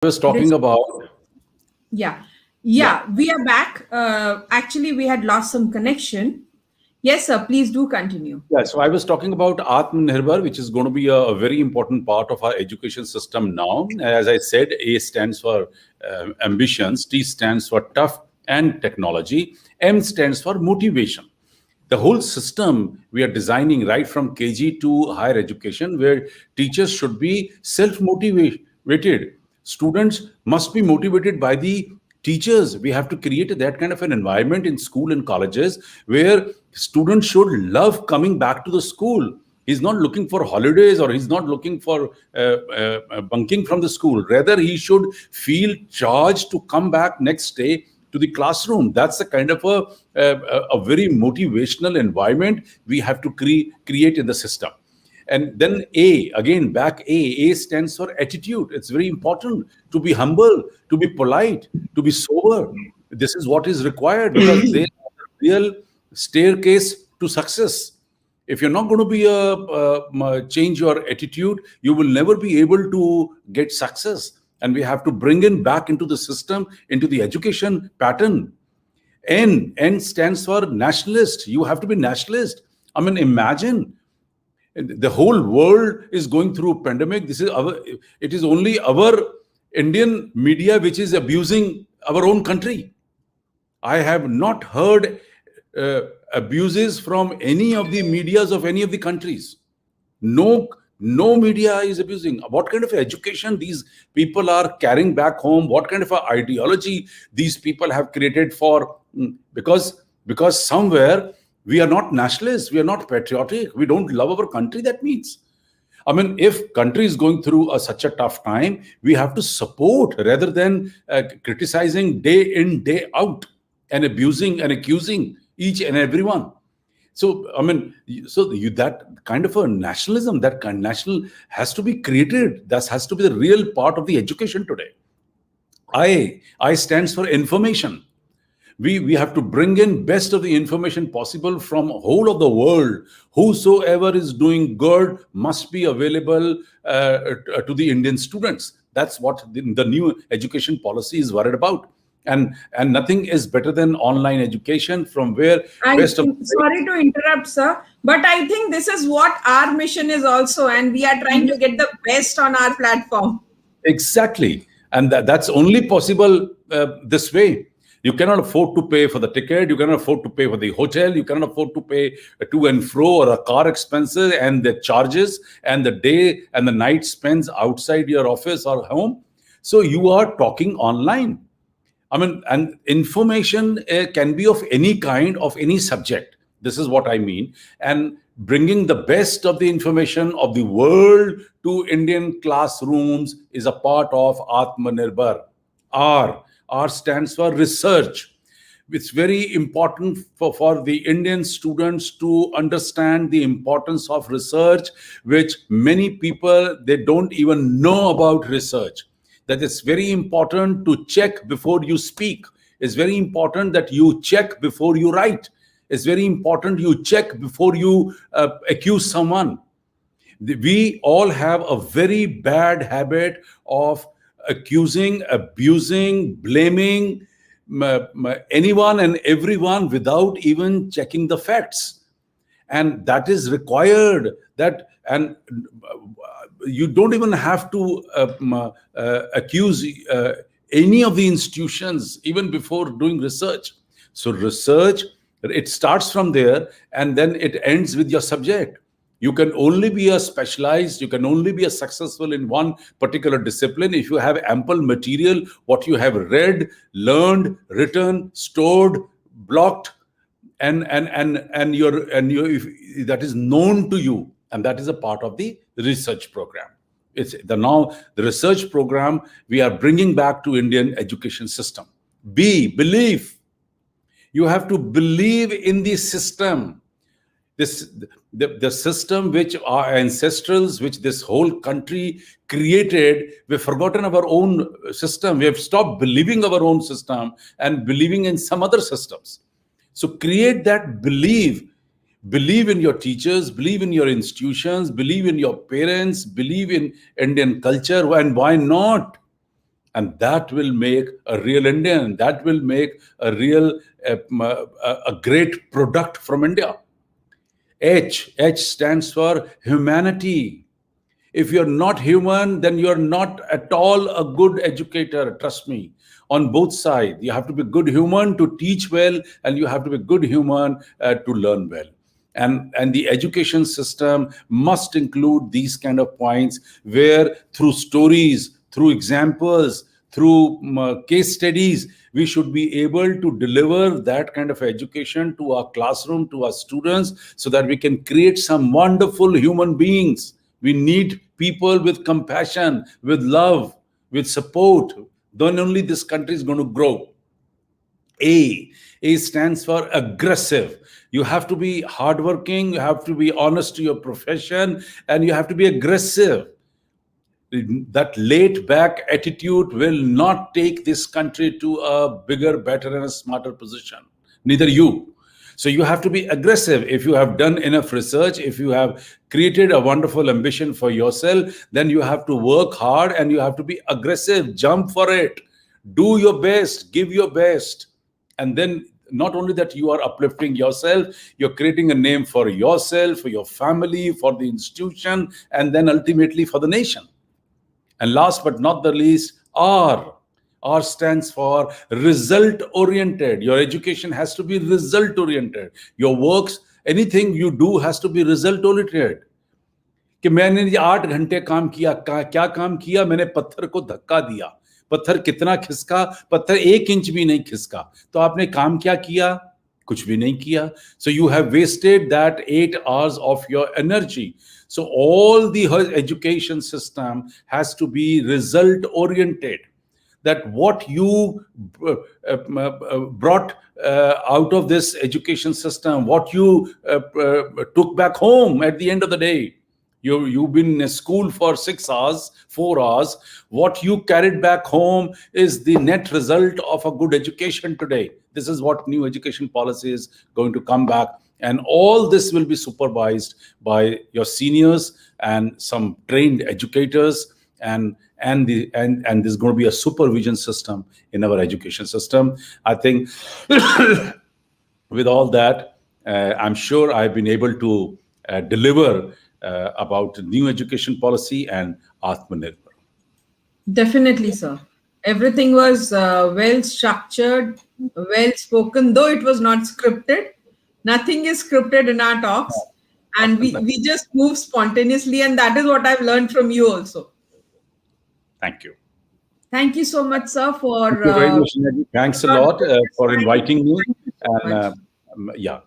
Was This, talking about. yeah, Yeah. yeah, we are back. Actually, we had lost some connection. Yes, sir. Please do continue. Yeah, so I was talking about Atmanirbhar, which is going to be a very important part of our education system now. As I said, A stands for ambitions, T stands for tough and technology, M stands for motivation. The whole system we are designing right from KG to higher education, where teachers should be self motivated. Students must be motivated by the teachers. We have to create that kind of an environment in school and colleges where students should love coming back to the school. He's not looking for holidays, or he's not looking for bunking from the school. Rather, he should feel charged to come back next day to the classroom. That's the kind of a very motivational environment we have to create in the system. And then A, again, back A stands for attitude. It's very important to be humble, to be polite, to be sober. This is what is required because they are the real staircase to success. If you're not going to be change your attitude, you will never be able to get success. And we have to bring in back into the system, into the education pattern. N stands for nationalist. You have to be nationalist. I mean, imagine the whole world is going through pandemic. It is only our Indian media which is abusing our own country. I have not heard uh, abuses from any of the medias of any of the countries. No, no media is abusing. What kind of education these people are carrying back home? What kind of a ideology these people have created for? Because somewhere we are not nationalists, we are not patriotic, we don't love our country. That means, I mean, if country is going through such a tough time, we have to support rather than criticizing day in, day out, and abusing and accusing each and everyone. So, I mean, that kind of a nationalism, that kind national has to be created. That has to be the real part of the education today. I stands for information. We have to bring in best of the information possible from whole of the world. Whosoever is doing good must be available to the Indian students. That's what the new education policy is worried about. And nothing is better than online education, from where I best of. think, sorry to interrupt, sir, but I think this is what our mission is also, and we are trying to get the best on our platform. Exactly. And that's only possible this way. You cannot afford to pay for the ticket. You cannot afford to pay for the hotel. You cannot afford to pay to and fro or a car expenses and the charges and the day and the night spends outside your office or home. So you are talking online. I mean, and information can be of any kind, of any subject. This is what I mean. And bringing the best of the information of the world to Indian classrooms is a part of Atmanirbhar. R stands for research. It's very important for the Indian students to understand the importance of research, which many people, they don't even know about research. That it's very important to check before you speak. It's very important that you check before you write. It's very important you check before you accuse someone. We all have a very bad habit of accusing, abusing, blaming anyone and everyone without even checking the facts. And that is required. That and You don't even have to accuse any of the institutions even before doing research. So research, it starts from there and then it ends with your subject. You can only be a specialized, you can only be a successful in one particular discipline if you have ample material, what you have read, learned, written, stored, blocked, and your if that is known to you, and that is a part of the research program. It's the research program we are bringing back to Indian education system. B, belief. You have to believe in the system. This the system which our ancestrals, which this whole country created. We've forgotten our own system. We have stopped believing our own system and believing in some other systems. So create that belief. Believe in your teachers, believe in your institutions, believe in your parents, believe in Indian culture. And why not? And that will make a real Indian. That will make a real, a great product from India. H stands for humanity. If you're not human, then you're not at all a good educator. Trust me. On both sides, you have to be good human to teach well, and you have to be good human to learn well. And the education system must include these kind of points, where through stories, through examples, through case studies, we should be able to deliver that kind of education to our classroom, to our students, so that we can create some wonderful human beings. We need people with compassion, with love, with support. Then only this country is going to grow. A. A stands for aggressive. You have to be hardworking, you have to be honest to your profession, and you have to be aggressive. That laid back attitude will not take this country to a bigger, better, and a smarter position. Neither you. So you have to be aggressive. If you have done enough research, if you have created a wonderful ambition for yourself, then you have to work hard and you have to be aggressive. Jump for it. Do your best. Give your best. And then not only that, you are uplifting yourself, you're creating a name for yourself, for your family, for the institution, and then ultimately for the nation. And last but not the least, R. R stands for result oriented. Your education has to be result oriented. Your works, anything you do has to be result oriented. कि मैंने ये 8 घंटे काम किया, क्या काम किया? मैंने पत्थर को धक्का दिया, पत्थर कितना खिसका? पत्थर 1 इंच भी नहीं खिसका। तो आपने काम क्या किया? कुछ भी नहीं किया. So you have wasted that 8 hours of your energy. So all the education system has to be result oriented. That what you brought out of this education system, what you took back home at the end of the day. You've been in school for 6 hours, 4 hours. What you carried back home is the net result of a good education today. This is what new education policy is going to come back. And all this will be supervised by your seniors and some trained educators, and there's going to be a supervision system in our education system. I think with all that, I'm sure I've been able to deliver about new education policy and Atmanirbhar. Definitely, sir. Everything was well structured, well spoken, though it was not scripted. Nothing is scripted in our talks. And we just move spontaneously. And that is what I've learned from you also. Thank you. Thank you so much, sir, for... Thank you very much, Naji. Thanks a lot for inviting me. Thank you so And much. yeah.